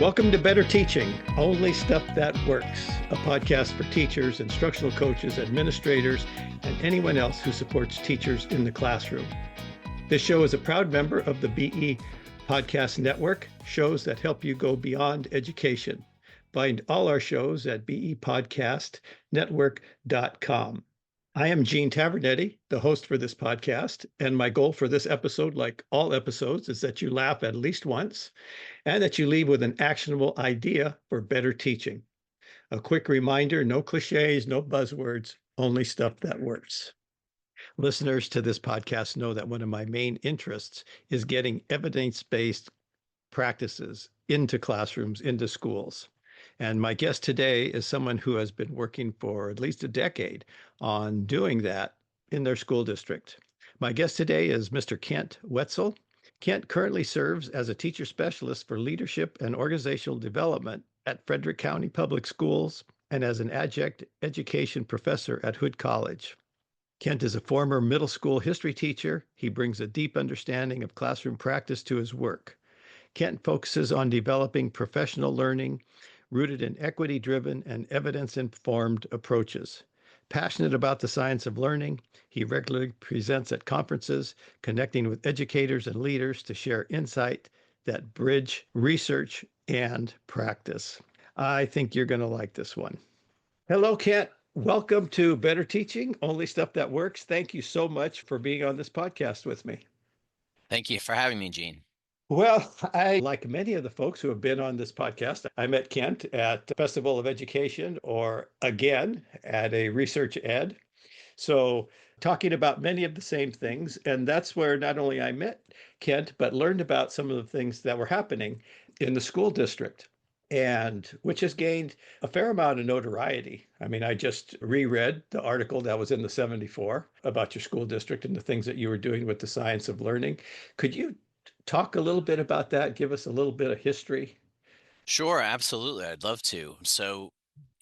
Welcome to Better Teaching, Only Stuff That Works, a podcast for teachers, instructional coaches, administrators, and anyone else who supports teachers in the classroom. This show is a proud member of the BE Podcast Network, shows that help you go beyond education. Find all our shows at bepodcastnetwork.com. I am Gene Tavernetti, the host for this podcast, and my goal for this episode, like all episodes, is that you laugh at least once and that you leave with an actionable idea for better teaching. A quick reminder, no cliches, no buzzwords, only stuff that works. Listeners to this podcast know that one of my main interests is getting evidence-based practices into classrooms, into schools. And my guest today is someone who has been working for at least a decade on doing that in their school district. My guest today is Mr. Kent Wetzel. Kent currently serves as a teacher specialist for leadership and organizational development at Frederick County Public Schools and as an adjunct education professor at Hood College. Kent is a former middle school history teacher. He brings a deep understanding of classroom practice to his work. Kent focuses on developing professional learning rooted in equity-driven and evidence-informed approaches. Passionate about the science of learning, he regularly presents at conferences, connecting with educators and leaders to share insight that bridge research and practice. I think you're going to like this one. Hello, Kent. Welcome to Better Teaching, Only Stuff That Works. Thank you so much for being on this podcast with me. Thank you for having me, Gene. Well, like many of the folks who have been on this podcast, I met Kent at the Festival of Education, or again, at a Research Ed. So talking about many of the same things. And that's where not only I met Kent, but learned about some of the things that were happening in the school district, and which has gained a fair amount of notoriety. I mean, I just reread the article that was in the 74 about your school district and the things that you were doing with the science of learning. Could you talk a little bit about that? Give us a little bit of history. Sure, absolutely. I'd love to. So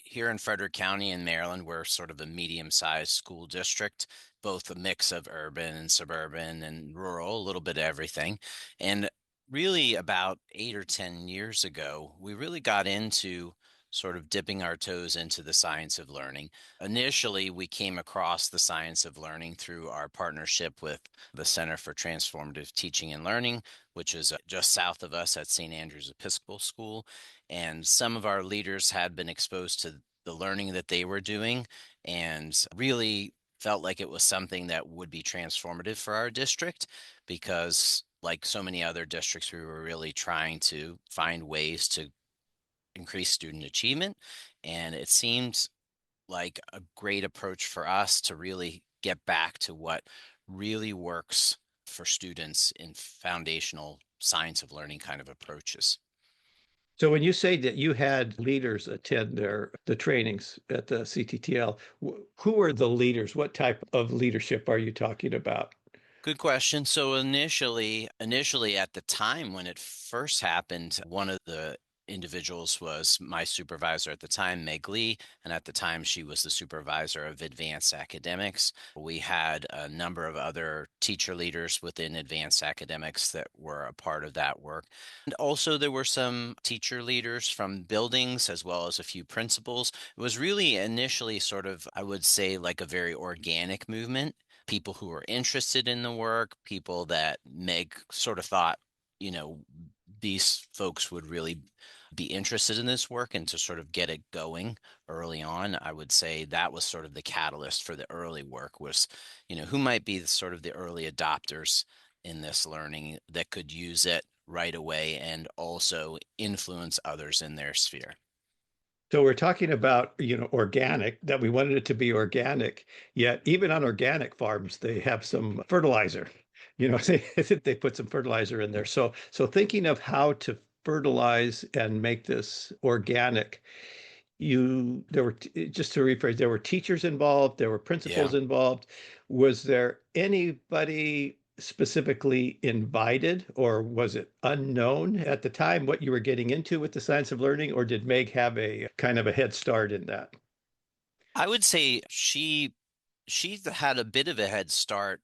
here in Frederick County in Maryland, we're sort of a medium-sized school district, both a mix of urban and suburban and rural, a little bit of everything. And really about 8 or 10 years ago, we really got into sort of dipping our toes into the science of learning. Initially, we came across the science of learning through our partnership with the Center for Transformative Teaching and Learning, which is just south of us at St. Andrew's Episcopal School. And some of our leaders had been exposed to the learning that they were doing and really felt like it was something that would be transformative for our district because, like so many other districts, we were really trying to find ways to increase student achievement. And it seemed like a great approach for us to really get back to what really works for students in foundational science of learning kind of approaches. So when you say that you had leaders attend the trainings at the CTTL, who are the leaders? What type of leadership are you talking about? Good question. So initially at the time when it first happened, one of the individuals was my supervisor at the time, Meg Lee, and at the time she was the supervisor of advanced academics. We had a number of other teacher leaders within advanced academics that were a part of that work. And also there were some teacher leaders from buildings as well as a few principals. It was really initially sort of, I would say, like a very organic movement. People who were interested in the work, people that Meg sort of thought, these folks would really be interested in this work, and to sort of get it going early on, I would say that was sort of the catalyst for the early work was, who might be sort of the early adopters in this learning that could use it right away and also influence others in their sphere. So we're talking about, organic, that we wanted it to be organic, yet even on organic farms, they have some fertilizer. They put some fertilizer in there. So thinking of how to fertilize and make this organic, there were, just to rephrase, there were teachers involved, there were principals Yeah. involved. Was there anybody specifically invited, or was it unknown at the time what you were getting into with the science of learning, or did Meg have a kind of a head start in that? I would say she had a bit of a head start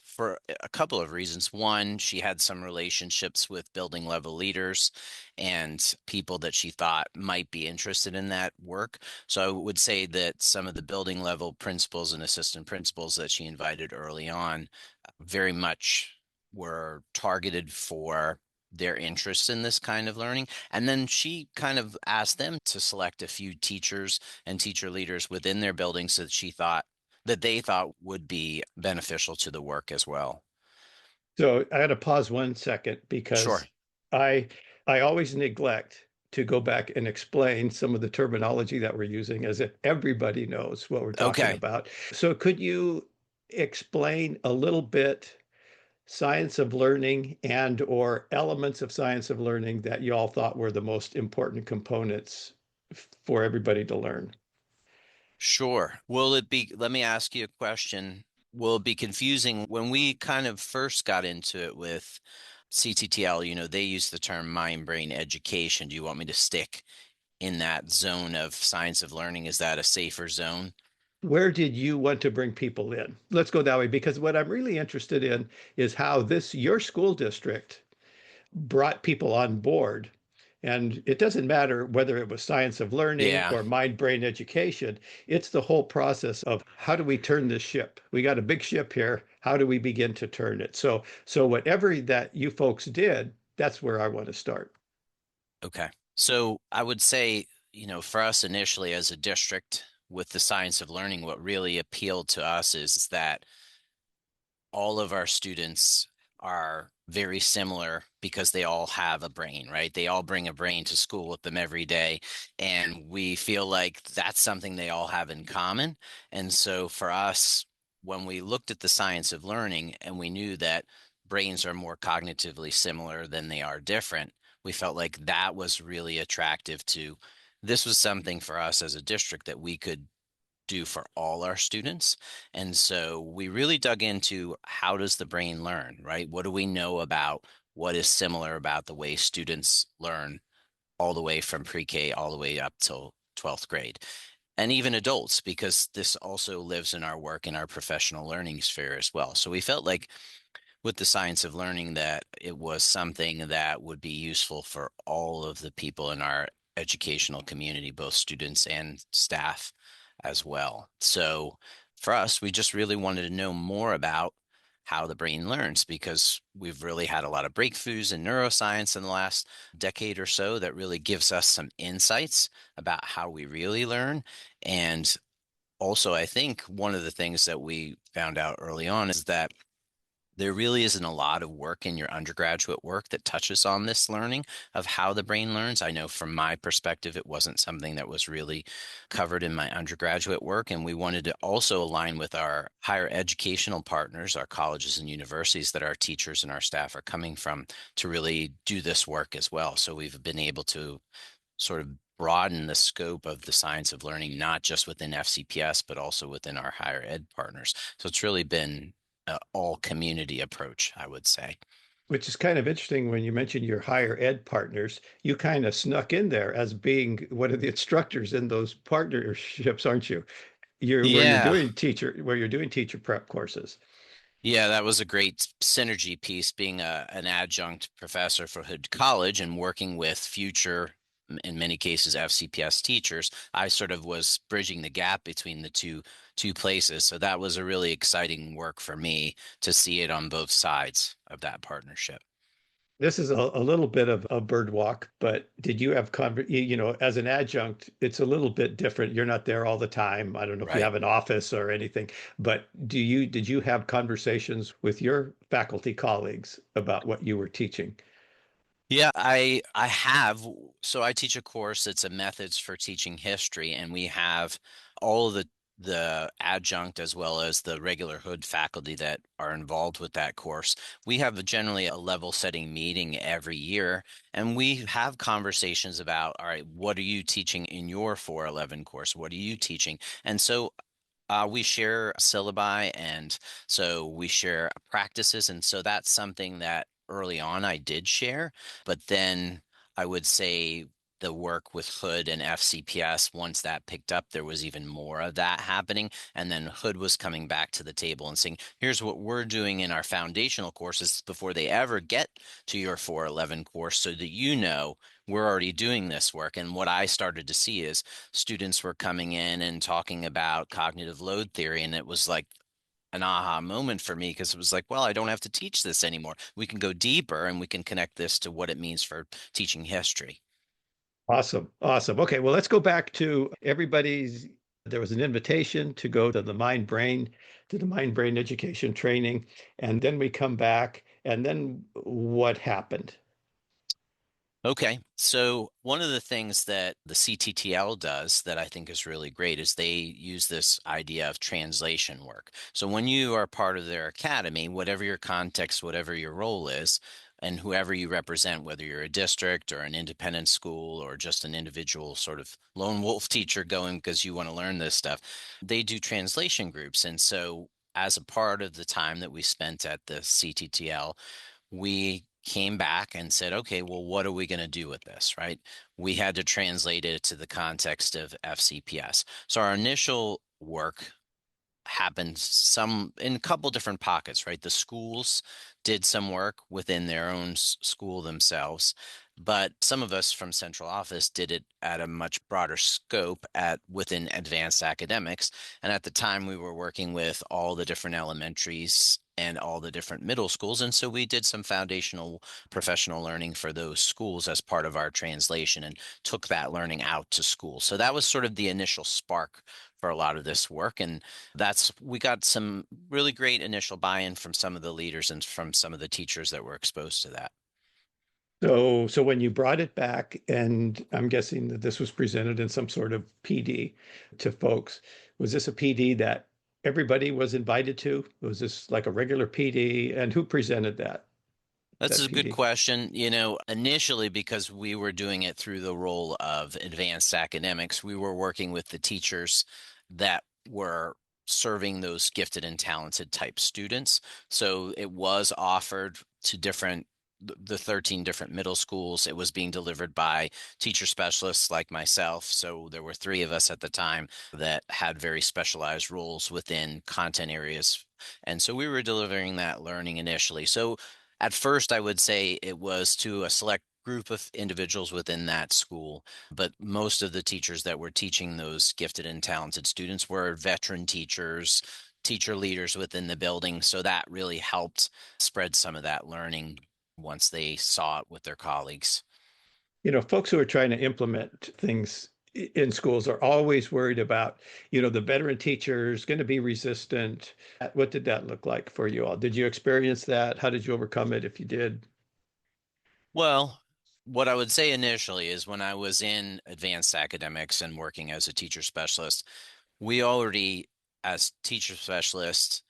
for a couple of reasons. One, she had some relationships with building level leaders and people that she thought might be interested in that work. So I would say that some of the building level principals and assistant principals that she invited early on very much were targeted for their interest in this kind of learning. And then she kind of asked them to select a few teachers and teacher leaders within their buildings that they thought would be beneficial to the work as well. So I had to pause 1 second Sure. because I I always neglect to go back and explain some of the terminology that we're using as if everybody knows what we're talking Okay. about. So could you explain a little bit science of learning and or elements of science of learning that you all thought were the most important components for everybody to learn? Sure. Let me ask you a question. Will it be confusing when we kind of first got into it with CTTL? They use the term mind brain education. Do you want me to stick in that zone of science of learning? Is that a safer zone? Where did you want to bring people in? Let's go that way because what I'm really interested in is how your school district brought people on board. And it doesn't matter whether it was science of learning Yeah. or mind brain education, it's the whole process of how do we turn this ship? We got a big ship here. How do we begin to turn it? So whatever that you folks did, that's where I want to start. Okay. So I would say, for us initially as a district with the science of learning, what really appealed to us is that all of our students are very similar because they all have a brain, right? They all bring a brain to school with them every day. And we feel like that's something they all have in common. And so for us, when we looked at the science of learning and we knew that brains are more cognitively similar than they are different, we felt like that was really attractive to this was something for us as a district that we could do for all our students. And so we really dug into how does the brain learn, right? What do we know about what is similar about the way students learn all the way from pre-K all the way up till 12th grade? And even adults, because this also lives in our work in our professional learning sphere as well. So we felt like with the science of learning that it was something that would be useful for all of the people in our educational community, both students and staff as well. So for us, we just really wanted to know more about how the brain learns because we've really had a lot of breakthroughs in neuroscience in the last decade or so that really gives us some insights about how we really learn. And also, I think one of the things that we found out early on is that there really isn't a lot of work in your undergraduate work that touches on this learning of how the brain learns. I know from my perspective, it wasn't something that was really covered in my undergraduate work. And we wanted to also align with our higher educational partners, our colleges and universities that our teachers and our staff are coming from to really do this work as well. So we've been able to sort of broaden the scope of the science of learning, not just within FCPS, but also within our higher ed partners. So it's really been an all community approach, I would say. Which is kind of interesting when you mentioned your higher ed partners. You kind of snuck in there as being one of the instructors in those partnerships, aren't you? Yeah. Where you're doing teacher prep courses. Yeah, that was a great synergy piece being an adjunct professor for Hood College and working with future, in many cases, FCPS teachers. I sort of was bridging the gap between the two places. So that was a really exciting work for me to see it on both sides of that partnership. This is a little bit of a bird walk, but did you have as an adjunct, it's a little bit different. You're not there all the time. I don't know if you Right. have an office or anything, but did you have conversations with your faculty colleagues about what you were teaching? Yeah, I have. So I teach a course. It's a methods for teaching history, and we have all of the adjunct as well as the regular Hood faculty that are involved with that course. We have generally a level setting meeting every year, and we have conversations about, all right, what are you teaching in your 411 course? What are you teaching? And so we share syllabi, and so we share practices, and so that's something that early on I did share, but then I would say the work with Hood and FCPS, once that picked up, there was even more of that happening. And then Hood was coming back to the table and saying, here's what we're doing in our foundational courses before they ever get to your 411 course, so that we're already doing this work. And what I started to see is students were coming in and talking about cognitive load theory. And it was like an aha moment for me, because it was like, well, I don't have to teach this anymore. We can go deeper and we can connect this to what it means for teaching history. Awesome. Awesome. Okay, well, let's go back to everybody's. There was an invitation to go to the mind brain education training. And then we come back. And then what happened? Okay. So one of the things that the CTTL does that I think is really great is they use this idea of translation work. So when you are part of their academy, whatever your context, whatever your role is, and whoever you represent, whether you're a district or an independent school or just an individual sort of lone wolf teacher going because you want to learn this stuff, they do translation groups. And so as a part of the time that we spent at the CTTL, we came back and said, okay, well, what are we going to do with this, right? We had to translate it to the context of FCPS. So our initial work happened some in a couple different pockets, right? The schools did some work within their own school themselves, but some of us from central office did it at a much broader scope at within advanced academics. And at the time, we were working with all the different elementaries and all the different middle schools. And so we did some foundational professional learning for those schools as part of our translation and took that learning out to school. So that was sort of the initial spark for a lot of this work. And we got some really great initial buy-in from some of the leaders and from some of the teachers that were exposed to that. So when you brought it back, and I'm guessing that this was presented in some sort of PD to folks, was this a PD that everybody was invited to? Was this like a regular PD? And who presented That's that a good PD? question. Initially, because we were doing it through the role of advanced academics, we were working with the teachers that were serving those gifted and talented type students. So it was offered to the 13 different middle schools. It was being delivered by teacher specialists like myself. So there were three of us at the time that had very specialized roles within content areas. And so we were delivering that learning initially. So at first, I would say it was to a select group of individuals within that school, but most of the teachers that were teaching those gifted and talented students were veteran teachers, teacher leaders within the building. So that really helped spread some of that learning once they saw it with their colleagues. Folks who are trying to implement things in schools are always worried about, the veteran teachers going to be resistant. What did that look like for you all? Did you experience that? How did you overcome it if you did? Well, what I would say initially is when I was in advanced academics and working as a teacher specialist, we already, as teacher specialists,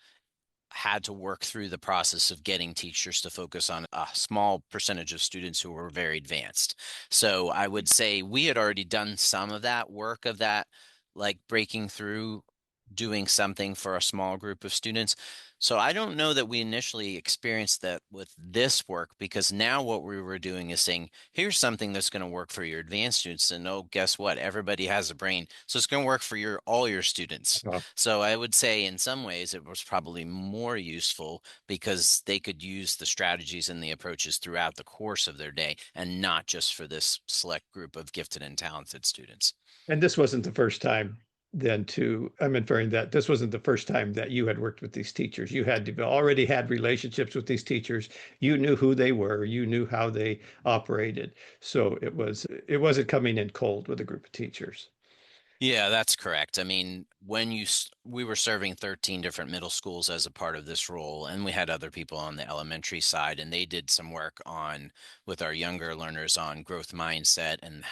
had to work through the process of getting teachers to focus on a small percentage of students who were very advanced. So I would say we had already done some of that work of that, like breaking through, doing something for a small group of students. So I don't know that we initially experienced that with this work, because now what we were doing is saying, here's something that's going to work for your advanced students. And oh, guess what? Everybody has a brain. So it's going to work for all your students. So I would say in some ways it was probably more useful because they could use the strategies and the approaches throughout the course of their day and not just for this select group of gifted and talented students. And this wasn't the first time I'm inferring that this wasn't the first time that you had worked with these teachers. You already had relationships with these teachers. You knew who they were. You knew how they operated. So it wasn't coming in cold with a group of teachers. Yeah, that's correct. I mean, we were serving 13 different middle schools as a part of this role, and we had other people on the elementary side, and they did some work on with our younger learners on growth mindset and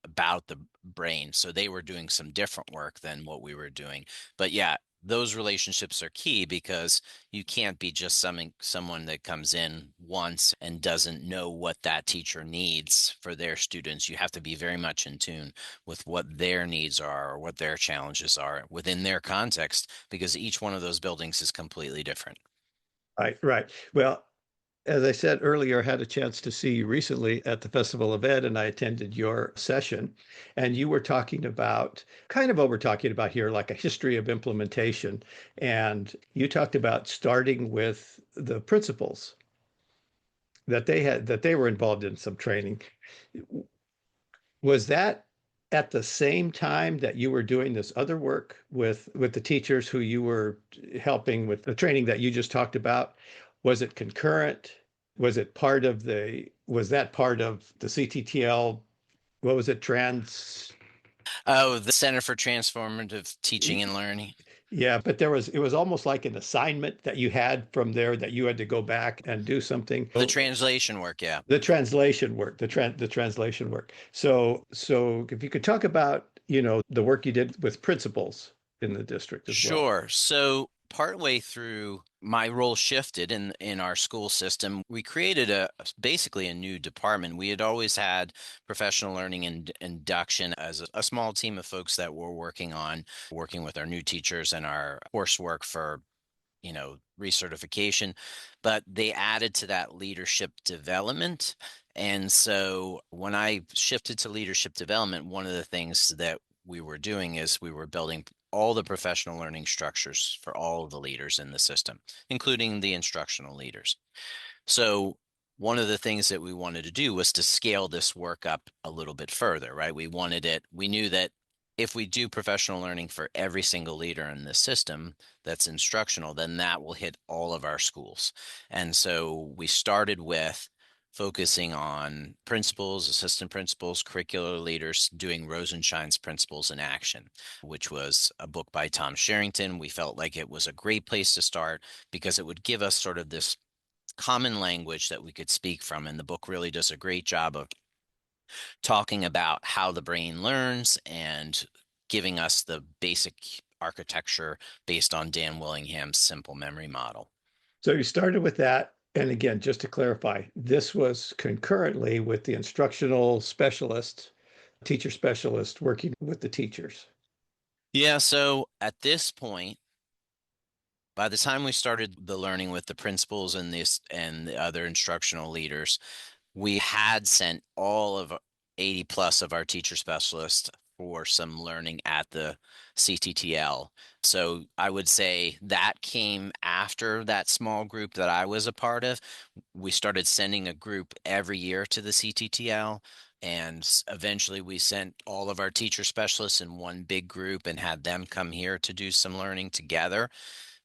about the brain. So they were doing some different work than what we were doing. But yeah, those relationships are key because you can't be just someone that comes in once and doesn't know what that teacher needs for their students. You have to be very much in tune with what their needs are or what their challenges are within their context, because each one of those buildings is completely different. Right, right. Well, As I said earlier, I had a chance to see you recently at the Festival of Ed, and I attended your session. And you were talking about kind of what we're talking about here, like a history of implementation. And you talked about starting with the principals that they were involved in some training. Was that at the same time that you were doing this other work with the teachers who you were helping with the training that you just talked about? Was it concurrent? Was that part of the CTTL? What was it? Oh, the Center for Transformative Teaching and Learning. Yeah, but it was almost like an assignment that you had from there that you had to go back and do something. The translation work, yeah. The translation work, the translation work. So if you could talk about, the work you did with principals in the district as well. Sure. So partway through, my role shifted in our school system. We created basically a new department. We had always had professional learning and induction as a small team of folks that were working with our new teachers and our coursework for recertification, but they added to that leadership development. And so when I shifted to leadership development, one of the things that we were doing is we were building all the professional learning structures for all of the leaders in the system, including the instructional leaders. So one of the things that we wanted to do was to scale this work up a little bit further, right? We knew that if we do professional learning for every single leader in the system that's instructional, then that will hit all of our schools. And so we started with focusing on principals, assistant principals, curricular leaders, doing Rosenshine's Principles in Action, which was a book by Tom Sherrington. We felt like it was a great place to start because it would give us sort of this common language that we could speak from. And the book really does a great job of talking about how the brain learns and giving us the basic architecture based on Dan Willingham's simple memory model. So you started with that. And again, just to clarify, this was concurrently with the instructional specialist, teacher specialist working with the teachers. Yeah, so at this point, by the time we started the learning with the principals and the other instructional leaders, we had sent all of 80 plus of our teacher specialists for some learning at the CTTL. So I would say that came after that small group that I was a part of. We started sending a group every year to the CTTL. And eventually we sent all of our teacher specialists in one big group and had them come here to do some learning together.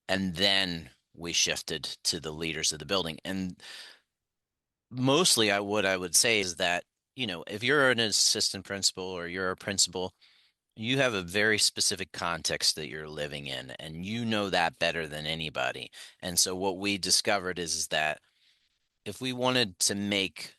And then we shifted to the leaders of the building. And mostly what I would say is that, if you're an assistant principal or you're a principal, you have a very specific context that you're living in, and you know that better than anybody. And so what we discovered is that if we wanted to make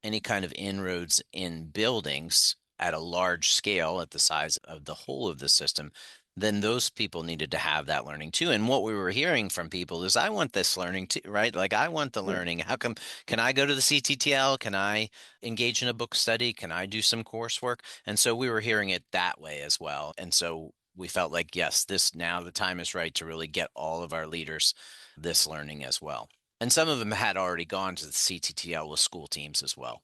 any kind of inroads in buildings at a large scale, at the size of the whole of the system, then those people needed to have that learning too. And what we were hearing from people is, I want this learning too, right? Like, I want the Yeah. learning. How come, can I go to the CTTL? Can I engage in a book study? Can I do some coursework? And so we were hearing it that way as well. And so we felt like, yes, now the time is right to really get all of our leaders this learning as well. And some of them had already gone to the CTTL with school teams as well.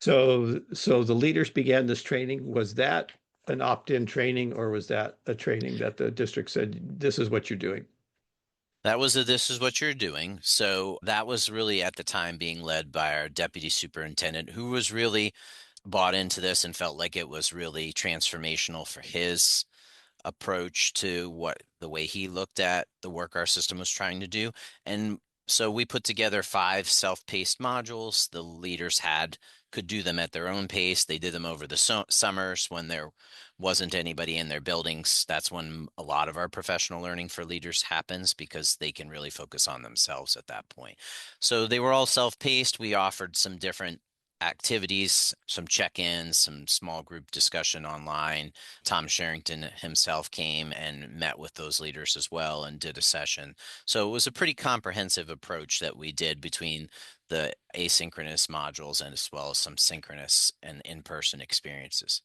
So the leaders began this training. Was that an opt-in training or was that a training that the district said, this is what you're doing? This is what you're doing. So that was really at the time being led by our deputy superintendent, who was really bought into this and felt like it was really transformational for his approach to the way he looked at the work our system was trying to do. And so we put together 5 self-paced modules. The leaders could do them at their own pace. They did them over the summers when there wasn't anybody in their buildings. That's when a lot of our professional learning for leaders happens, because they can really focus on themselves at that point. So they were all self-paced. We offered some different activities, some check-ins, some small group discussion online. Tom Sherrington himself came and met with those leaders as well and did a session. So it was a pretty comprehensive approach that we did between the asynchronous modules and as well as some synchronous and in-person experiences.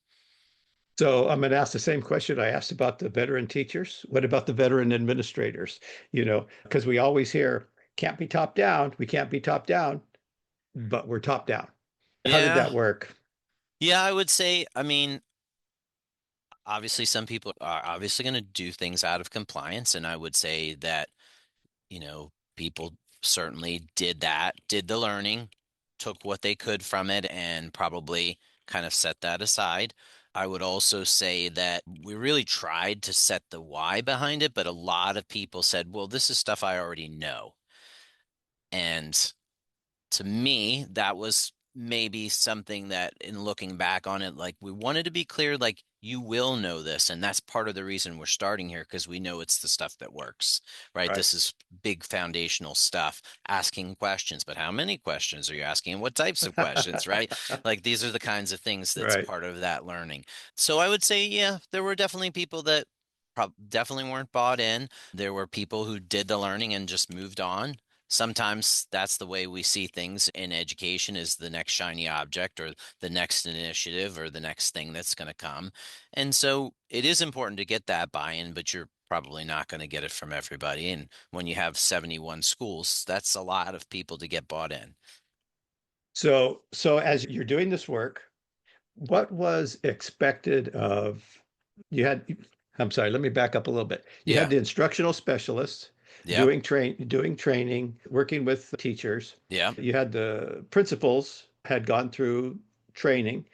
So I'm going to ask the same question I asked about the veteran teachers. What about the veteran administrators? Because we always hear can't be top down. We can't be top down, but we're top down. How did Yeah. that work? Yeah, I would say, I mean, obviously some people are obviously going to do things out of compliance, and I would say that, people certainly did that, did the learning, took what they could from it, and probably kind of set that aside. I would also say that we really tried to set the why behind it, but a lot of people said, well, this is stuff I already know. And to me, that was maybe something that in looking back on it, like we wanted to be clear, like you will know this. And that's part of the reason we're starting here because we know it's the stuff that works, right? Right. This is big foundational stuff, asking questions, but how many questions are you asking? And what types of questions, right? Like these are the kinds of things that's Right. part of that learning. So I would say, yeah, there were definitely people that definitely weren't bought in. There were people who did the learning and just moved on. Sometimes that's the way we see things in education is the next shiny object or the next initiative or the next thing that's going to come. And so it is important to get that buy-in, but you're probably not going to get it from everybody. And when you have 71 schools, that's a lot of people to get bought in. So as you're doing this work, what was expected of you had, I'm sorry, let me back up a little bit. You had Yeah. the instructional specialists Yep. doing training, working with teachers. Yeah. You had the principals had gone through training.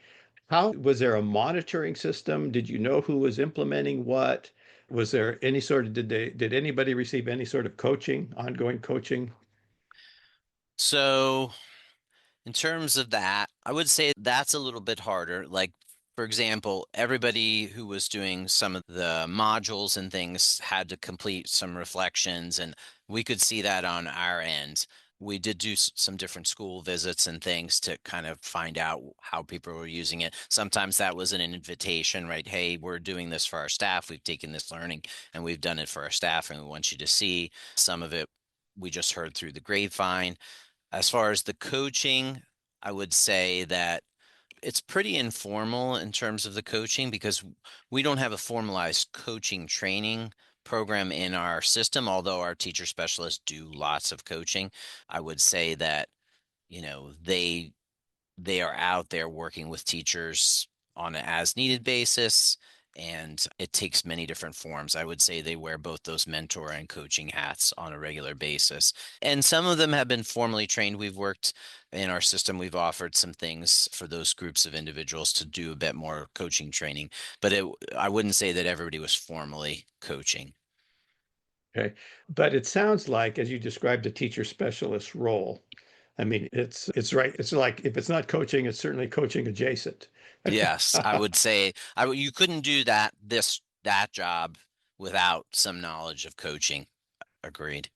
How was there a monitoring system? Did you know who was implementing what? Was there any sort of did anybody receive any sort of coaching, ongoing coaching? So in terms of that, I would say that's a little bit harder. Like, for example, everybody who was doing some of the modules and things had to complete some reflections, and we could see that on our end. We did do some different school visits and things to kind of find out how people were using it. Sometimes that was an invitation, right? Hey, we're doing this for our staff. We've taken this learning and we've done it for our staff, and we want you to see some of it. We just heard through the grapevine. As far as the coaching, I would say that it's pretty informal in terms of the coaching because we don't have a formalized coaching training program in our system, although our teacher specialists do lots of coaching. I would say that, you know, they are out there working with teachers on an as needed basis, and it takes many different forms. I would say they wear both those mentor and coaching hats on a regular basis, and some of them have been formally trained. We've worked in our system, we've offered some things for those groups of individuals to do a bit more coaching training, but I wouldn't say that everybody was formally coaching. Okay. But it sounds like, as you described, the teacher specialist role. I mean, it's right. It's like if it's not coaching, it's certainly coaching adjacent. Yes, I would say you couldn't do that job without some knowledge of coaching. Agreed.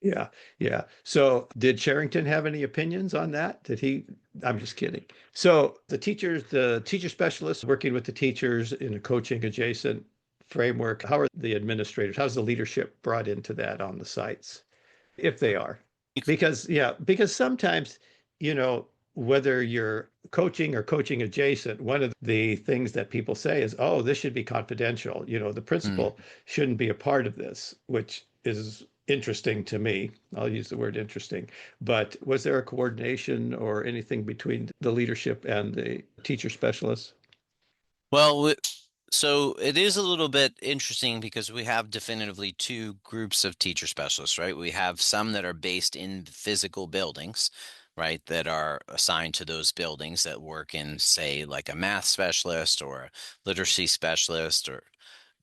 Yeah, yeah. So did Sherrington have any opinions on that? Did he? I'm just kidding. So the teacher specialists working with the teachers in a coaching adjacent framework, how are the administrators? How's the leadership brought into that on the sites, if they are? Because, yeah, because sometimes, you know, whether you're coaching or coaching adjacent, one of the things that people say is, oh, this should be confidential. You know, the Mm. principal shouldn't be a part of this, which is interesting to me. I'll use the word interesting. But was there a coordination or anything between the leadership and the teacher specialists? Well, so it is a little bit interesting because we have definitively two groups of teacher specialists, right? We have some that are based in physical buildings, right, that are assigned to those buildings that work in, say, like a math specialist or a literacy specialist, or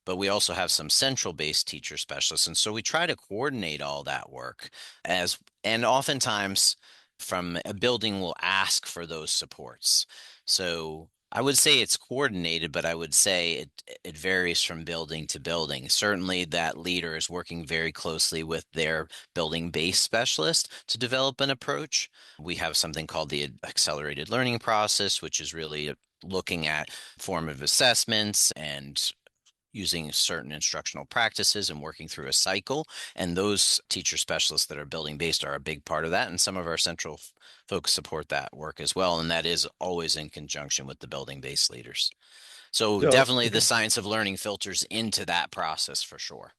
but we also have some central based teacher specialists. And so we try to coordinate all that work and oftentimes from a building will ask for those supports. So I would say it's coordinated, but I would say it varies from building to building. Certainly that leader is working very closely with their building based specialist to develop an approach. We have something called the accelerated learning process, which is really looking at formative assessments and using certain instructional practices and working through a cycle. And those teacher specialists that are building based are a big part of that. And some of our central folks support that work as well. And that is always in conjunction with the building based leaders. So So, definitely the science of learning filters into that process for sure.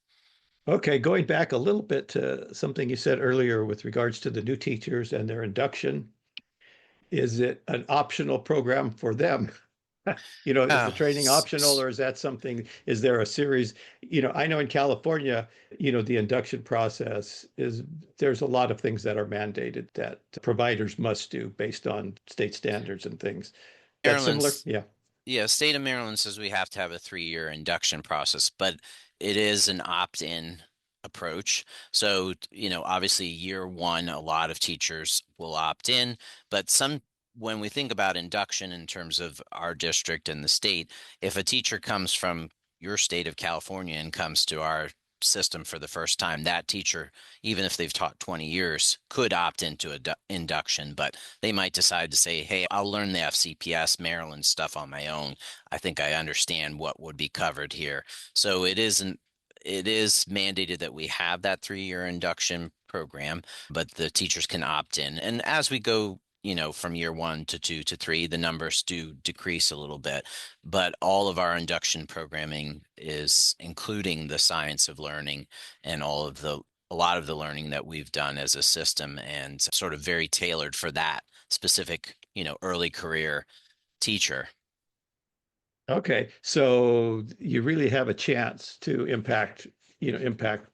Okay, going back a little bit to something you said earlier with regards to the new teachers and their induction, is it an optional program for them? Is the Yeah. training optional or is that something, is there a series? I know in California, the induction process is, there's a lot of things that are mandated that providers must do based on state standards and things. That's similar? Maryland's Yeah. Yeah, state of Maryland says we have to have a 3-year induction process, but it is an opt-in approach. So, obviously year one, a lot of teachers will opt in, but when we think about induction in terms of our district and the state, if a teacher comes from your state of California and comes to our system for the first time, that teacher, even if they've taught 20 years, could opt into a induction, but they might decide to say, hey, I'll learn the FCPS Maryland stuff on my own. I think I understand what would be covered here. So it is mandated that we have that 3-year induction program, but the teachers can opt in. And as we go, from year one to two to three, the numbers do decrease a little bit. But all of our induction programming is including the science of learning and a lot of the learning that we've done as a system and sort of very tailored for that specific, early career teacher. Okay. So you really have a chance to impact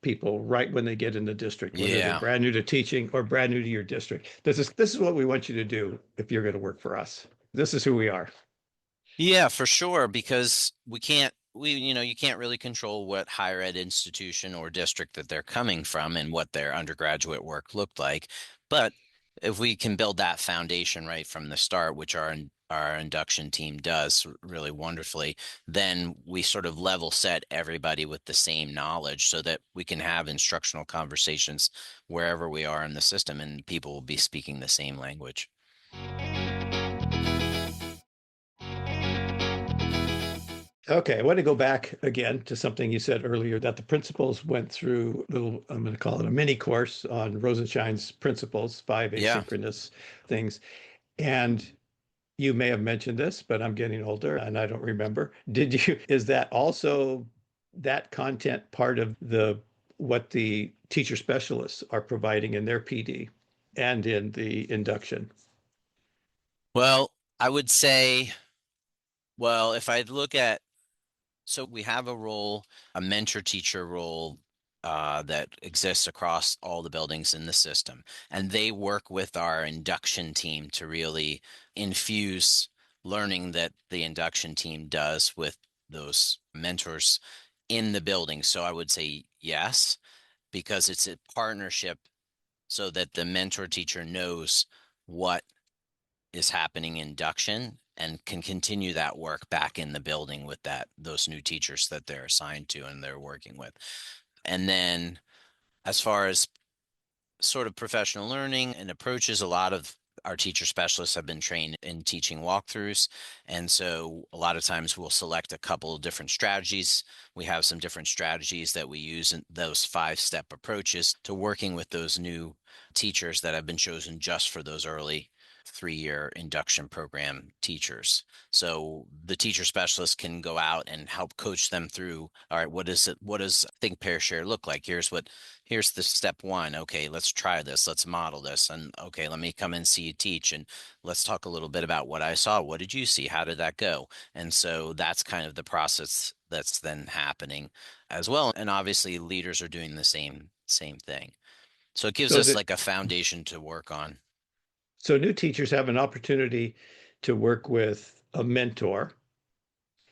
people right when they get in the district, whether they're Yeah. brand new to teaching or brand new to your district. This is what we want you to do if you're going to work for us. This is who we are. Yeah, for sure, because you can't really control what higher ed institution or district that they're coming from and what their undergraduate work looked like. But if we can build that foundation right from the start, which our induction team does really wonderfully, then we sort of level set everybody with the same knowledge so that we can have instructional conversations wherever we are in the system and people will be speaking the same language. Okay, I want to go back again to something you said earlier that the principals went through little, I'm going to call it a mini course on Rosenshine's principles, five Yeah. asynchronous things. And you may have mentioned this, but I'm getting older and I don't remember. Is that also that content part of what the teacher specialists are providing in their PD and in the induction? Well, I would say, well, if I look at so we have a role, a mentor teacher role that exists across all the buildings in the system. And they work with our induction team to really infuse learning that the induction team does with those mentors in the building. So I would say yes, because it's a partnership so that the mentor teacher knows what is happening induction and can continue that work back in the building with those new teachers that they're assigned to and they're working with. And then as far as sort of professional learning and approaches, a lot of our teacher specialists have been trained in teaching walkthroughs. And so a lot of times we'll select a couple of different strategies. We have some different strategies that we use in those 5-step approaches to working with those new teachers that have been chosen just for those early 3-year induction program teachers. So the teacher specialist can go out and help coach them through, all right, what does think pair share look like? Here's the step one. Okay, let's try this. Let's model this. And okay, let me come and see you teach. And let's talk a little bit about what I saw. What did you see? How did that go? And so that's kind of the process that's then happening as well. And obviously leaders are doing the same thing. So it gives So us that like a foundation to work on. so new teachers have an opportunity to work with a mentor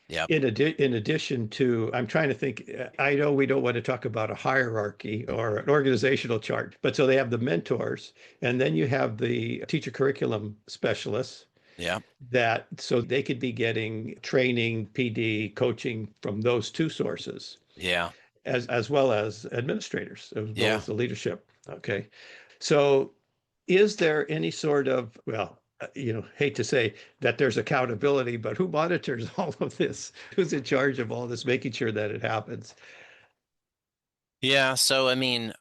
Yep. in addition to, I'm trying to think, I know we don't want to talk about a hierarchy or an organizational chart, but so they have the mentors, and then you have the teacher curriculum specialists Yep. that so they could be getting training, PD, coaching from those two sources, Yeah. as well as administrators, as well Yeah. as the leadership. Okay. So is there any sort of, well, hate to say that there's accountability, but who monitors all of this? Who's in charge of all this, making sure that it happens? Yeah, so I mean,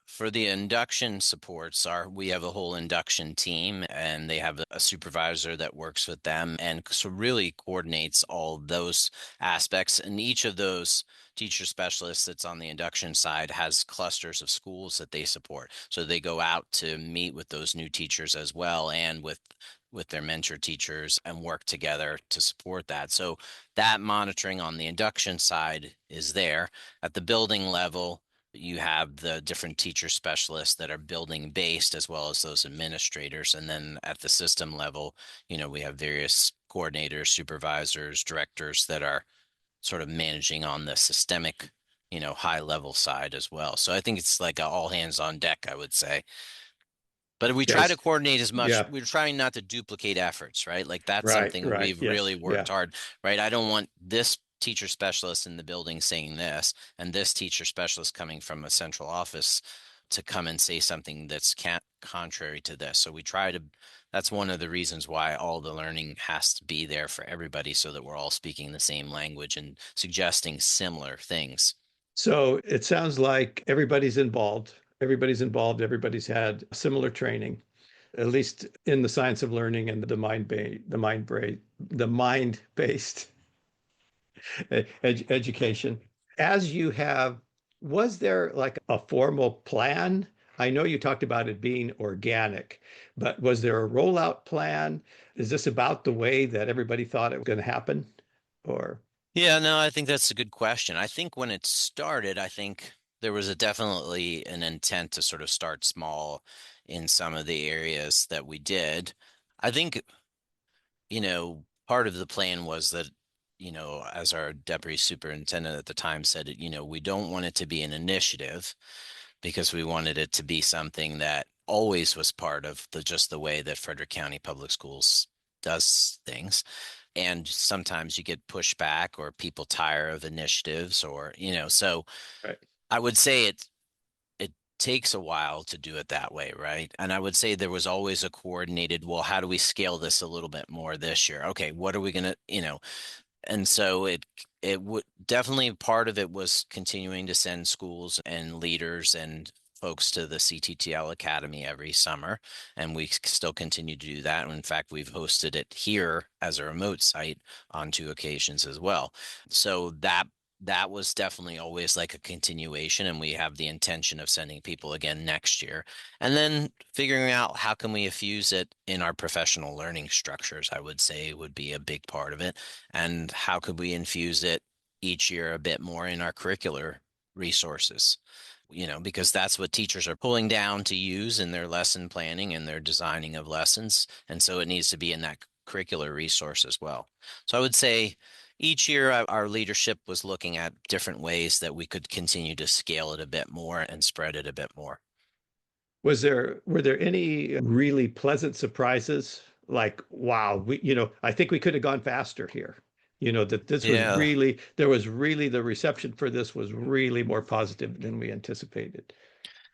for the induction supports, we have a whole induction team, and they have a supervisor that works with them, and so really coordinates all those aspects. And each of those teacher specialist that's on the induction side has clusters of schools that they support. So they go out to meet with those new teachers as well, and with their mentor teachers, and work together to support that. So that monitoring on the induction side is there. At the building level, you have the different teacher specialists that are building based, as well as those administrators. And then at the system level, we have various coordinators, supervisors, directors that are sort of managing on the systemic, high level side as well. So I think it's like a all hands on deck, I would say. But we try to Yes. coordinate as much. Yeah. We're trying not to duplicate efforts, right? Like that's Right. something Right. we've Yes. really worked Yeah. hard, right? I don't want this teacher specialist in the building saying this and this teacher specialist coming from a central office to come and say something that's contrary to this. So we try to, that's one of the reasons why all the learning has to be there for everybody so that we're all speaking the same language and suggesting similar things. So it sounds like everybody's involved. Everybody's involved. Everybody's had similar training, at least in the science of learning and the mind based education. As you have, was there like a formal plan? I know you talked about it being organic, but was there a rollout plan? Is this about the way that everybody thought it was going to happen? Or Yeah, no, I think that's a good question. I think when it started, I think there was definitely an intent to sort of start small in some of the areas that we did. I think, part of the plan was that, as our deputy superintendent at the time said, we don't want it to be an initiative because we wanted it to be something that always was part of just the way that Frederick County Public Schools does things. And sometimes you get pushback or people tire of initiatives, or so right. I would say it takes a while to do it that way, right? And I would say there was always a coordinated, well, how do we scale this a little bit more this year? Okay, what are we gonna, and so it would definitely, part of it was continuing to send schools and leaders and folks to the CTTL Academy every summer, and we still continue to do that. In fact, we've hosted it here as a remote site on 2 occasions as well. So that was definitely always like a continuation, and we have the intention of sending people again next year. And then figuring out how can we infuse it in our professional learning structures, I would say would be a big part of it. And how could we infuse it each year a bit more in our curricular resources? Because that's what teachers are pulling down to use in their lesson planning and their designing of lessons. And so it needs to be in that curricular resource as well. So I would say each year our leadership was looking at different ways that we could continue to scale it a bit more and spread it a bit more. Were there any really pleasant surprises? Like, wow, I think we could have gone faster here. That Yeah. there was really the reception for this was really more positive than we anticipated.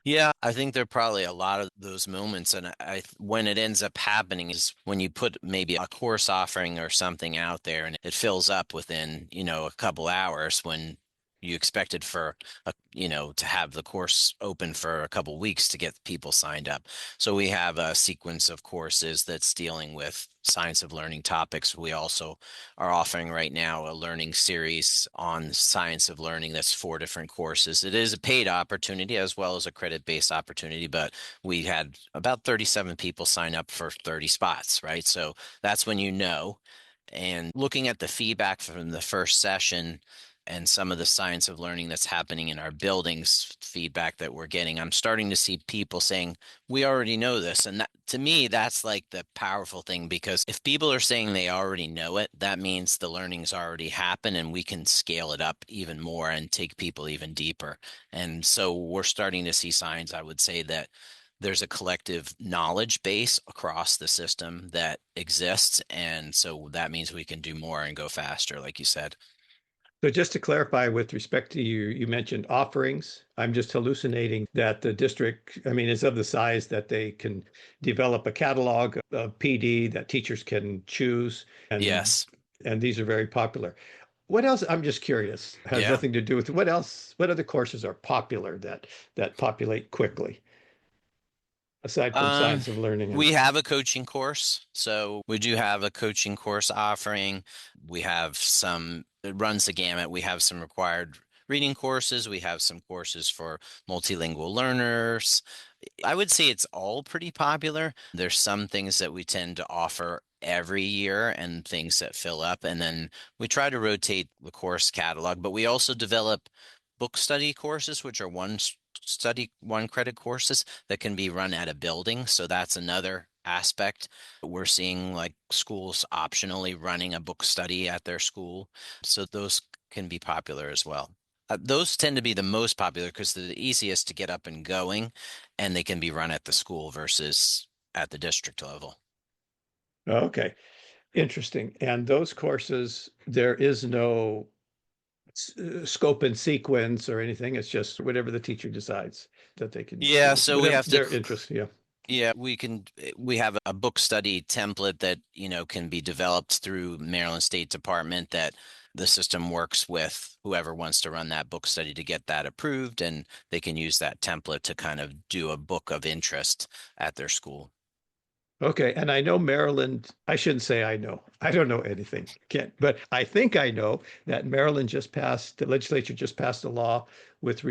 Yeah, I think there are probably a lot of those moments, and when it ends up happening is when you put maybe a course offering or something out there, and it fills up within, a couple hours when you expected for to have the course open for a couple weeks to get people signed up. So we have a sequence of courses that's dealing with science of learning topics. We also are offering right now a learning series on science of learning that's 4 different courses. It is a paid opportunity as well as a credit-based opportunity, but we had about 37 people sign up for 30 spots, right? So that's when and looking at the feedback from the first session and some of the science of learning that's happening in our buildings, feedback that we're getting, I'm starting to see people saying, we already know this. And that, to me, that's like the powerful thing, because if people are saying they already know it, that means the learning's already happened and we can scale it up even more and take people even deeper. And so we're starting to see signs, I would say, that there's a collective knowledge base across the system that exists. And so that means we can do more and go faster, like you said. So just to clarify, with respect to you mentioned offerings. I'm just hallucinating that the district, I mean, is of the size that they can develop a catalog of PD that teachers can choose, Yes. and these are very popular. What else? I'm just curious. Has Yeah. nothing to do with what else? What other courses are popular that populate quickly, aside from Um, science of learning and we have a coaching course. So we do have a coaching course offering. We have some, it runs the gamut. We have some required reading courses. We have some courses for multilingual learners. I would say it's all pretty popular. There's some things that we tend to offer every year and things that fill up. And then we try to rotate the course catalog, but we also develop book study courses, which are study, one credit courses that can be run at a building. So that's another aspect. We're seeing like schools optionally running a book study at their school. So those can be popular as well. Those tend to be the most popular because they're the easiest to get up and going, and they can be run at the school versus at the district level. Okay, interesting. And those courses, there is no scope and sequence or anything. It's just whatever the teacher decides that they can Yeah, do, so we whatever have to their interest. Yeah. yeah, we have a book study template that, can be developed through Maryland State Department that the system works with whoever wants to run that book study to get that approved, and they can use that template to kind of do a book of interest at their school. Okay. And I know Maryland, I shouldn't say I know. I don't know anything. Can't, but I think I know that Maryland just passed, the legislature just passed a law with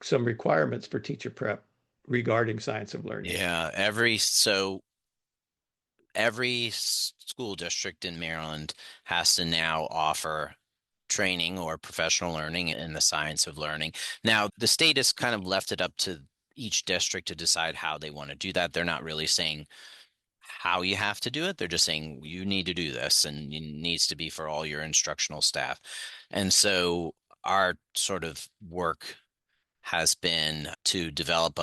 some requirements for teacher prep regarding science of learning. Yeah, every school district in Maryland has to now offer training or professional learning in the science of learning. Now, the state has kind of left it up to each district to decide how they want to do that. They're not really saying how you have to do it. They're just saying you need to do this and it needs to be for all your instructional staff. And so our sort of work has been to develop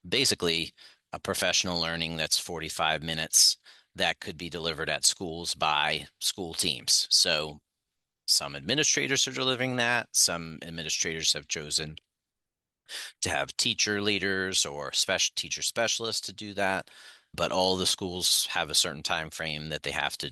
basically a professional learning that's 45 minutes that could be delivered at schools by school teams. So some administrators are delivering that. Some administrators have chosen to have teacher leaders or special teacher specialists to do that. But all the schools have a certain time frame that they have to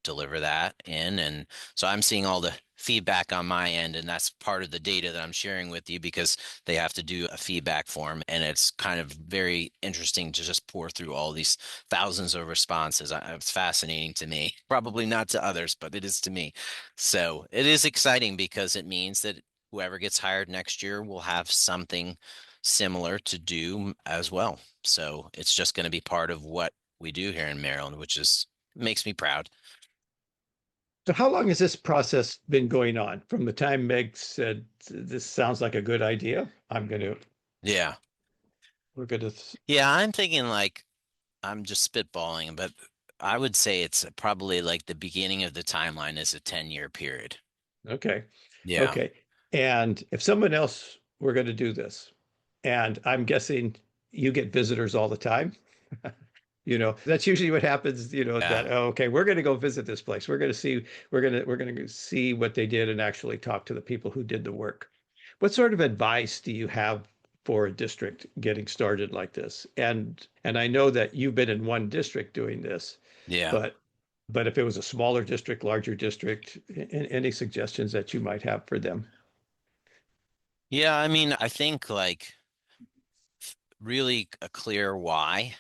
deliver that in. And so I'm seeing all the feedback on my end, and that's part of the data that I'm sharing with you because they have to do a feedback form. And it's kind of very interesting to just pour through all these thousands of responses. It's fascinating to me, probably not to others, but it is to me. So it is exciting because it means that whoever gets hired next year will have something similar to do as well. So it's just going to be part of what we do here in Maryland, which is makes me proud. So how long has this process been going on? From the time Meg said, this sounds like a good idea, Yeah. we're gonna, Yeah, I'm thinking like I'm just spitballing, but I would say it's probably like the beginning of the timeline is a 10-year period. okay. Yeah. Okay. And if someone else were going to do this, and I'm guessing you get visitors all the time, that's usually what happens, Yeah. that, oh, okay, we're going to go visit this place. We're going to see what they did and actually talk to the people who did the work. What sort of advice do you have for a district getting started like this? And I know that you've been in one district doing this, Yeah. but if it was a smaller district, larger district, any suggestions that you might have for them? Yeah, I mean, I think like really a clear why,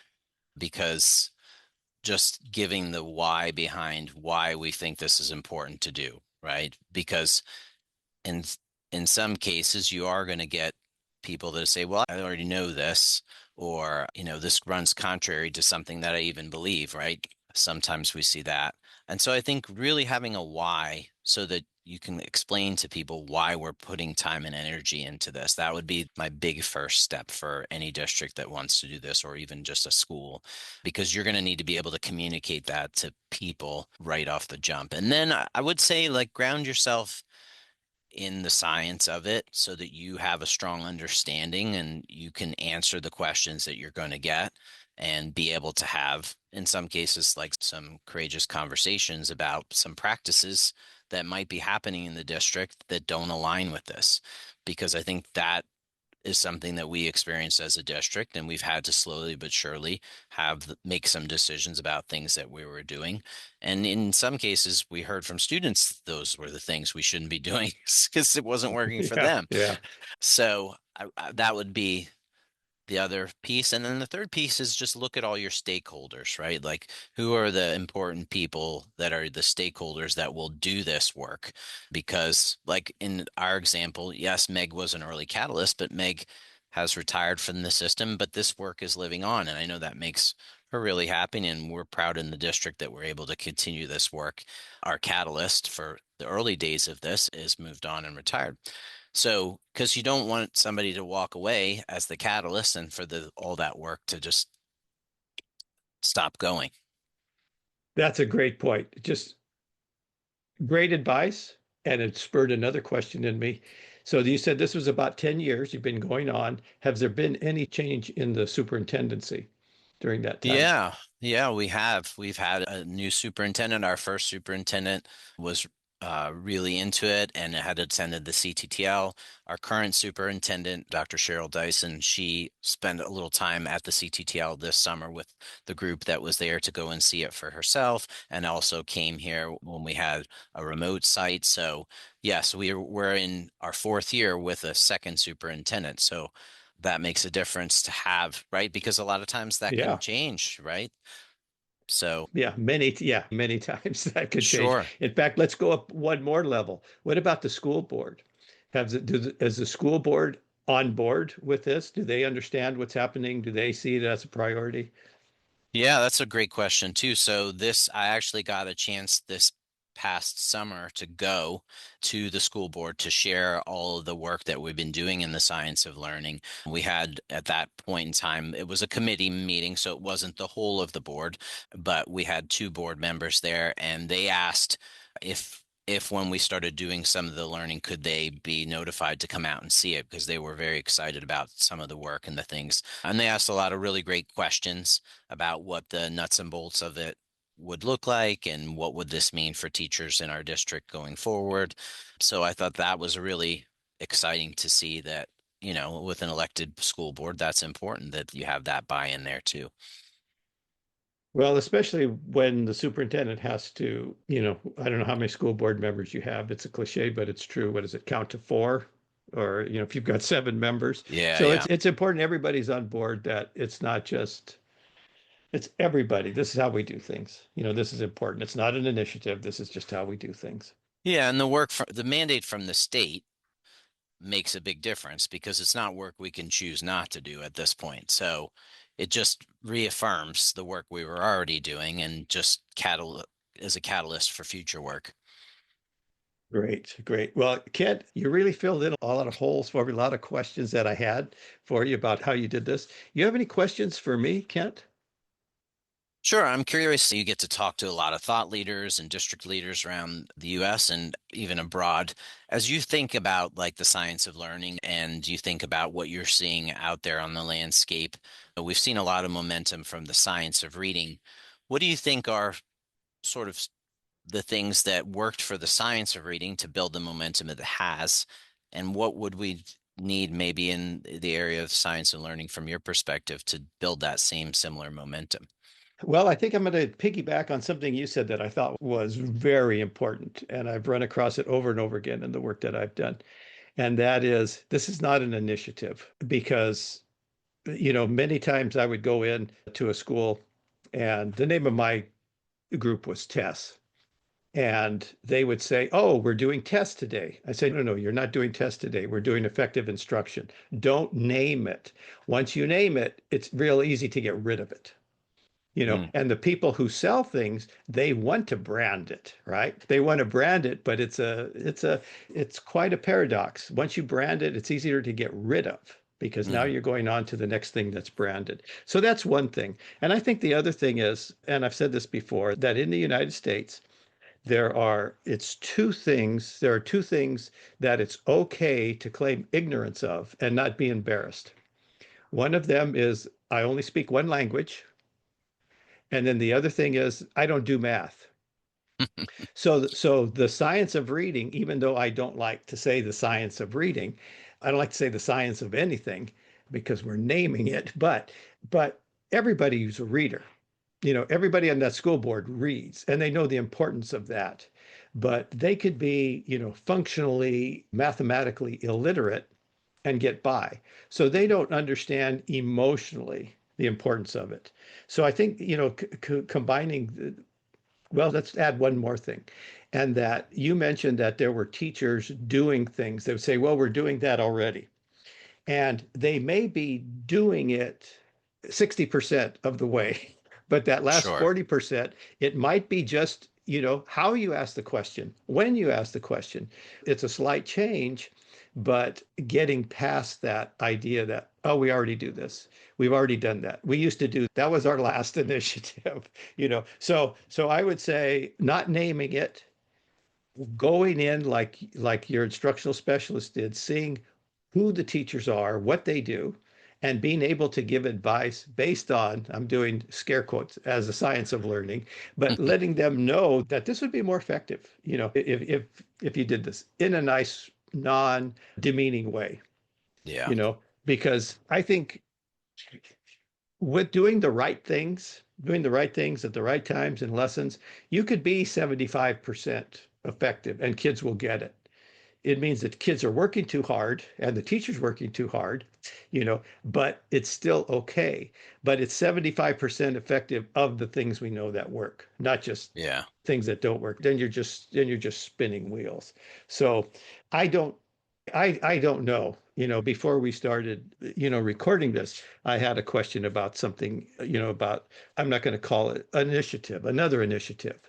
because just giving the why behind why we think this is important to do, right? Because in in some cases you are going to get people that say, well, I already know this, or this runs contrary to something that I even believe, right? Sometimes we see that. And so I think really having a why so that you can explain to people why we're putting time and energy into this, that would be my big first step for any district that wants to do this, or even just a school, because you're going to need to be able to communicate that to people right off the jump. And then I would say like ground yourself in the science of it so that you have a strong understanding and you can answer the questions that you're going to get and be able to have, in some cases, like some courageous conversations about some practices that might be happening in the district that don't align with this. Because I think that is something that we experience as a district, and we've had to slowly but surely make some decisions about things that we were doing. And in some cases, we heard from students those were the things we shouldn't be doing because it wasn't working for Yeah, them. yeah. So that would be the other piece. And then the third piece is just look at all your stakeholders, right? Like who are the important people that are the stakeholders that will do this work? Because, like in our example, yes, Meg was an early catalyst, but Meg has retired from the system, but this work is living on. And I know that makes her really happy. And we're proud in the district that we're able to continue this work. Our catalyst for the early days of this is moved on and retired. So, because you don't want somebody to walk away as the catalyst and for the all that work to just stop going. That's a great point. Just great advice. And it spurred another question in me. So you said this was about 10 years you've been going on. Has there been any change in the superintendency during that time? Yeah, yeah, we have. We've had a new superintendent. Our first superintendent was really into it and had attended the CTTL. Our current superintendent, Dr. Cheryl Dyson, she spent a little time at the CTTL this summer with the group that was there to go and see it for herself, and also came here when we had a remote site. So, yes, we're in our fourth year with a second superintendent. So that makes a difference to have, right? Because a lot of times that can Yeah. change, right? So, Many times that could change. sure. In fact, let's go up one more level. What about the school board? Is the school board on board with this? Do they understand what's happening? Do they see it as a priority? Yeah, that's a great question too. So I actually got a chance this past summer to go to the school board to share all of the work that we've been doing in the science of learning. We had at that point in time, it was a committee meeting, so it wasn't the whole of the board, but we had two board members there, and they asked if when we started doing some of the learning, could they be notified to come out and see it, because they were very excited about some of the work and the things. And they asked a lot of really great questions about what the nuts and bolts of it would look like and what would this mean for teachers in our district going forward. So I thought that was really exciting to see that, with an elected school board, that's important that you have that buy-in there too. Well, especially when the superintendent has to, I don't know how many school board members you have. It's a cliche, but it's true. What does it count to four? Or, if you've got seven members. Yeah, So yeah. it's important everybody's on board, that it's not just it's everybody. This is how we do things. This is important. It's not an initiative. This is just how we do things. Yeah, and the mandate from the state makes a big difference because it's not work we can choose not to do at this point. So it just reaffirms the work we were already doing and just as a catalyst for future work. Great, great. Well, Kent, you really filled in a lot of holes for me, a lot of questions that I had for you about how you did this. You have any questions for me, Kent? Sure, I'm curious. You get to talk to a lot of thought leaders and district leaders around the US and even abroad. As you think about like the science of learning and you think about what you're seeing out there on the landscape, we've seen a lot of momentum from the science of reading. What do you think are sort of the things that worked for the science of reading to build the momentum it has? And what would we need maybe in the area of science and learning from your perspective to build that same similar momentum? Well, I think I'm going to piggyback on something you said that I thought was very important, and I've run across it over and over again in the work that I've done. And that is, this is not an initiative because, many times I would go in to a school and the name of my group was TESS. And they would say, "Oh, we're doing tests today." I say, "No, no, you're not doing tests today. We're doing effective instruction. Don't name it. Once you name it, it's real easy to get rid of it." Mm, And the people who sell things, they want to brand it, right? They want to brand it, but it's quite a paradox. Once you brand it, it's easier to get rid of because now mm, you're going on to the next thing that's branded. So that's one thing. And I think the other thing is, and I've said this before, that in the United States, there are two things that it's okay to claim ignorance of and not be embarrassed. One of them is I only speak one language. And then the other thing is I don't do math. So the science of reading, even though I don't like to say the science of reading, I don't like to say the science of anything because we're naming it, but everybody who's a reader, everybody on that school board reads and they know the importance of that. But they could be, functionally, mathematically illiterate and get by. So they don't understand emotionally the importance of it. So I think, combining, well, let's add one more thing. And that you mentioned that there were teachers doing things. They would say, well, we're doing that already. And they may be doing it 60% of the way, but that last Sure. 40%, it might be just, how you ask the question, when you ask the question. It's a slight change, but getting past that idea that, oh, we already do this. We've already done that. We used to do that was our last initiative, So I would say not naming it, going in like your instructional specialist did, seeing who the teachers are, what they do, and being able to give advice based on, I'm doing scare quotes, as a science of learning, but letting them know that this would be more effective, if you did this in a nice, non-demeaning way, Yeah. you know, because I think with doing the right things at the right times in lessons, you could be 75% effective and kids will get it. It means that kids are working too hard and the teacher's working too hard, but it's still okay. But it's 75% effective of the things we know that work, not just Yeah. things that don't work. Then you're just spinning wheels. So I don't I don't know. Before we started, recording this, I had a question about something, about, I'm not going to call it an initiative, another initiative,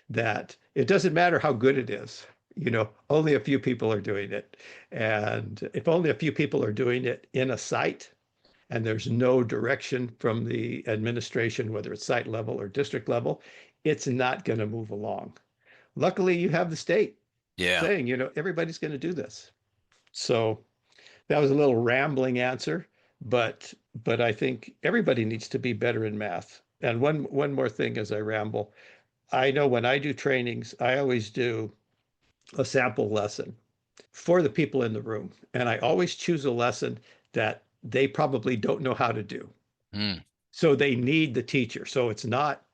that it doesn't matter how good it is, only a few people are doing it. And if only a few people are doing it in a site and there's no direction from the administration, whether it's site level or district level, it's not going to move along. Luckily, you have the state Yeah. saying, everybody's going to do this. So that was a little rambling answer, but I think everybody needs to be better in math. And one more thing as I ramble, I know when I do trainings, I always do a sample lesson for the people in the room. And I always choose a lesson that they probably don't know how to do. Mm. So they need the teacher. So it's not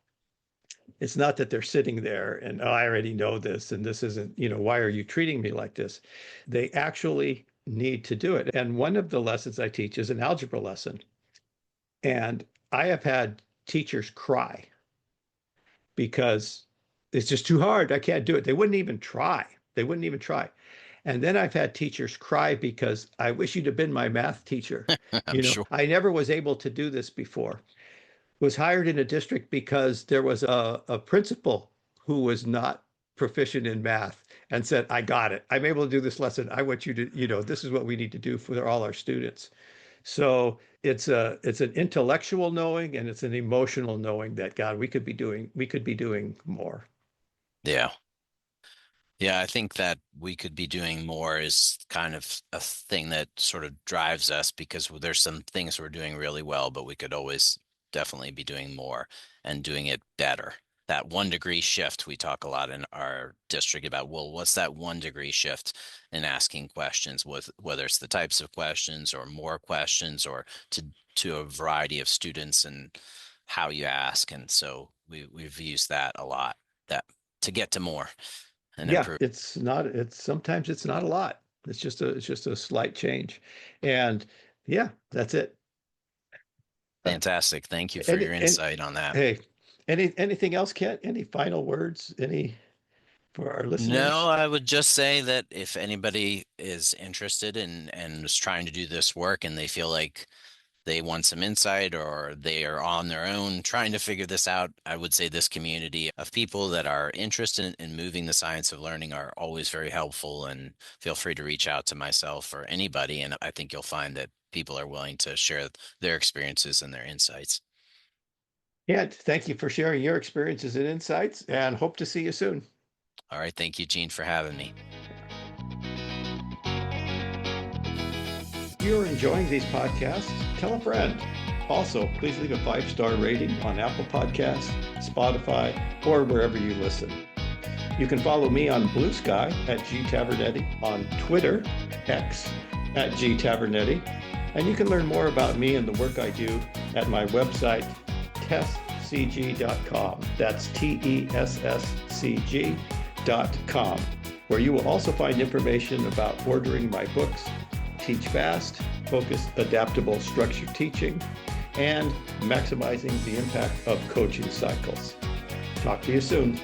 that they're sitting there and, oh, I already know this and this isn't, why are you treating me like this? They actually need to do it. And one of the lessons I teach is an algebra lesson. And I have had teachers cry because it's just too hard. I can't do it. They wouldn't even try. They wouldn't even try. And then I've had teachers cry because I wish you'd have been my math teacher. I'm sure. I never was able to do this before. Was hired in a district because there was a principal who was not proficient in math and said, I got it. I'm able to do this lesson. I want you to, this is what we need to do for all our students. So it's an intellectual knowing and it's an emotional knowing that, God, we could be doing more. Yeah. Yeah, I think that we could be doing more is kind of a thing that sort of drives us because there's some things we're doing really well, but we could always definitely be doing more and doing it better. That 1 degree shift, we talk a lot in our district about, well, what's that 1 degree shift in asking questions, whether it's the types of questions or more questions or to a variety of students and how you ask. And so we've used that a lot, that to get to more and Yeah, improve. sometimes it's not a lot. It's just a slight change. And yeah, that's it. Uh, Fantastic. Thank you for and your and insight on that. hey, anything else, Kent? Any final words? Any for our No, listeners? I would just say that if anybody is interested in and is trying to do this work and they feel like they want some insight or they are on their own trying to figure this out, I would say this community of people that are interested in moving the science of learning are always very helpful, and feel free to reach out to myself or anybody. And I think you'll find that people are willing to share their experiences and their insights. Yeah, thank you for sharing your experiences and insights, and hope to see you soon. All right. Thank you, Gene, for having me. If you're enjoying these podcasts, tell a friend. Also, please leave a 5-star rating on Apple Podcasts, Spotify, or wherever you listen. You can follow me on Blue Sky at G Tavernetti, on Twitter, X, at G Tavernetti, and you can learn more about me and the work I do at my website, tesscg.com. That's TESSCG.com, where you will also find information about ordering my books, teach fast, focused, adaptable, structured teaching, and maximizing the impact of coaching cycles. Talk to you soon.